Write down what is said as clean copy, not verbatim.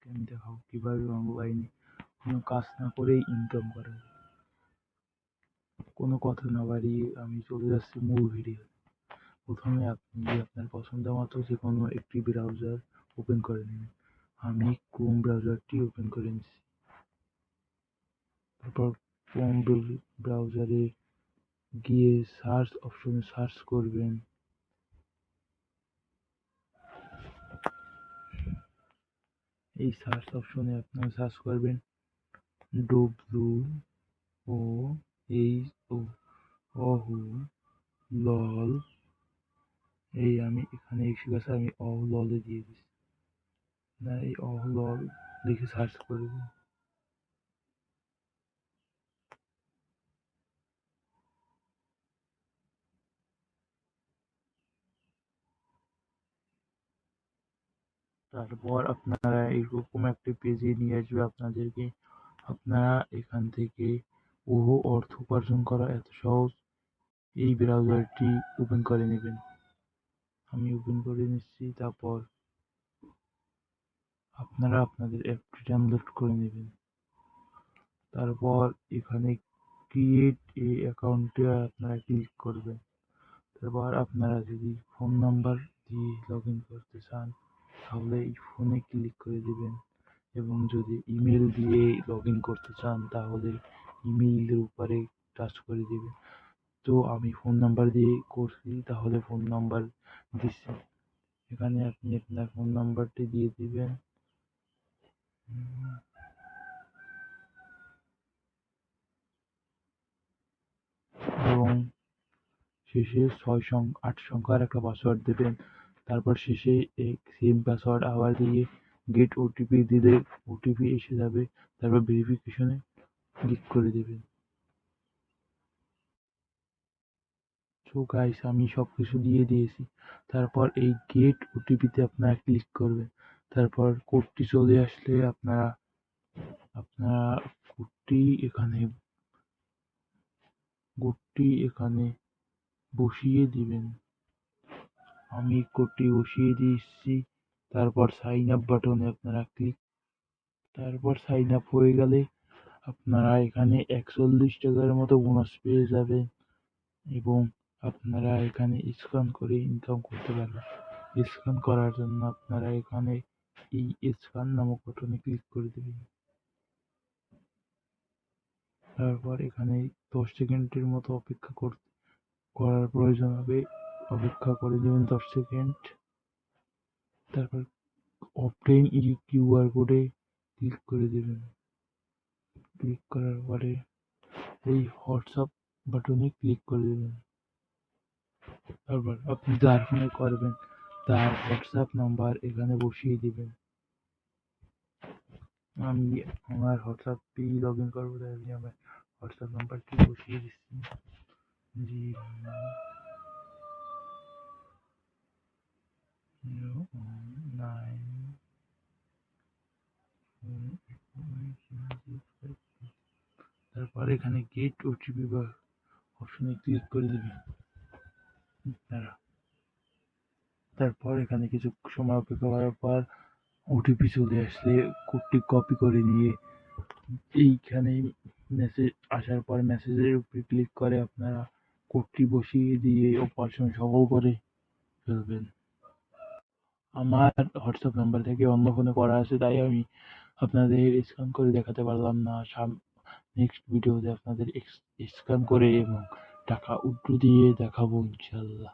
আমি দেখাবো কিভাবে অনলাইনে কোনো কাজ না করেই ইনকাম করা যায়। কোনো কথা না বাড়িয়ে আমি চলে যাচ্ছি মূল ভিডিও। প্রথমে আপনি আপনার পছন্দ মতো যে কোনো একটি ব্রাউজার ওপেন করে নেবেন। আমি ক্রোম ব্রাউজারটি ওপেন করে নিচ্ছি। তারপর ক্রোম ব্রাউজারে গিয়ে সার্চ অপশনে সার্চ করবেন এই সার্চ অপশনে আপনারা সার্চ করবেন WOHLL। এই আমি এখানে এসে গেছে, আমি অহললে দিয়ে দিচ্ছি। না, এই অহলল লিখে সার্চ করবেন। তারপর আপনারা এরকম একটি পেজে নিয়ে আসবে আপনাদেরকে। আপনারা এখান থেকে বহু অর্থ উপার্জন করা এত সহজ, এই ব্রাউজারটি ওপেন করে নেবেন। আমি ওপেন করে নিচ্ছি। তারপর আপনারা আপনাদের অ্যাপটি ডাউনলোড করে নেবেন। তারপর এখানে ক্রিয়েট এ অ্যাকাউন্টে আপনারা ক্লিক করবেন। তারপর আপনারা যদি ফোন নাম্বার দিয়ে লগ ইন করতে চান তাহলে এই ফোনে ক্লিক করে দেবেন, এবং যদি ইমেল দিয়ে লগ ইন করতে চান তাহলে ইমেইলের উপরে টাচ করে দেবেন। তো আমি ফোন নাম্বার দিয়ে করছি, তাহলে ফোন নাম্বার দিচ্ছি। এখানে আপনি আপনার ফোন নাম্বারটি দিয়ে দিবেন। এবং শেষে 8 সংখ্যার একটা পাসওয়ার্ড দেবেন। তারপর শেষে সেম পাসওয়ার্ড আবার দিয়ে গেট ওটিপি দিলে ওটিপি এসে যাবে। তারপর ভেরিফিকেশনে ক্লিক করে দেবেন। সো গাইস, আমি সব কিছু দিয়ে দিয়েছি। তারপর এই গেট ওটিপিতে আপনারা ক্লিক করবেন। তারপর কোডটি চলে আসলে আপনারা আপনারা কোডটি এখানে বসিয়ে দিবেন। আমি কোডটি বসিয়ে দিয়েছি। তারপর সাইন আপ বাটনে আপনারা তারপর সাইন আপ হয়ে গেলে আপনারা এখানে 41 টাকার মতো বোনাস পেয়ে যাবেন, এবং আপনারা এখানে স্ক্যান করে ইনকাম করতে পারবেন। স্ক্যান করার জন্য আপনারা এখানে এই স্ক্যান নামক বাটনে ক্লিক করে দেবেন। তারপর এখানে 10 সেকেন্ডের মতো করার প্রয়োজন হবে। অপেক্ষা করে দেবেন 10 সেকেন্ড। তারপর অবটেইন কিউআর কোডে ক্লিক করে দেবেন। ক্লিক করার পরে এই হোয়াটসঅ্যাপ বাটনে ক্লিক করে দেবেন। তারপর আপনি যার ফোনে করবেন তার হোয়াটসঅ্যাপ নাম্বার এখানে বসিয়ে দিবেন। আমি আমার হোয়াটসঅ্যাপ পেয়ে লগ ইন করবো, তাই আমি আমার হোয়াটসঅ্যাপ নাম্বারটি বসিয়ে দিচ্ছি। জি 9। তারপর এখানে গেট ওটিপি বা অপশনে ক্লিক করে দেবেন। তারপর এখানে কিছু সময় অপেক্ষা করার পর ওটিপি চলে আসলে কোডটি কপি করে নিয়ে এইখানে মেসেজ আসার পর মেসেজের উপরে ক্লিক করে আপনারা কোডটি বসিয়ে দিয়ে অপারেশন সফল করে ফেলবেন। আমার হোয়াটসঅ্যাপ নাম্বার থেকে অন্য ফোনে করা আছে, তাই আমি আপনাদের স্ক্যান করে দেখাতে পারলাম না। নেক্সট ভিডিওতে আপনাদের স্ক্যান করে এবং টাকা উইথড্র দিয়ে দেখাবো ইনশাল্লাহ।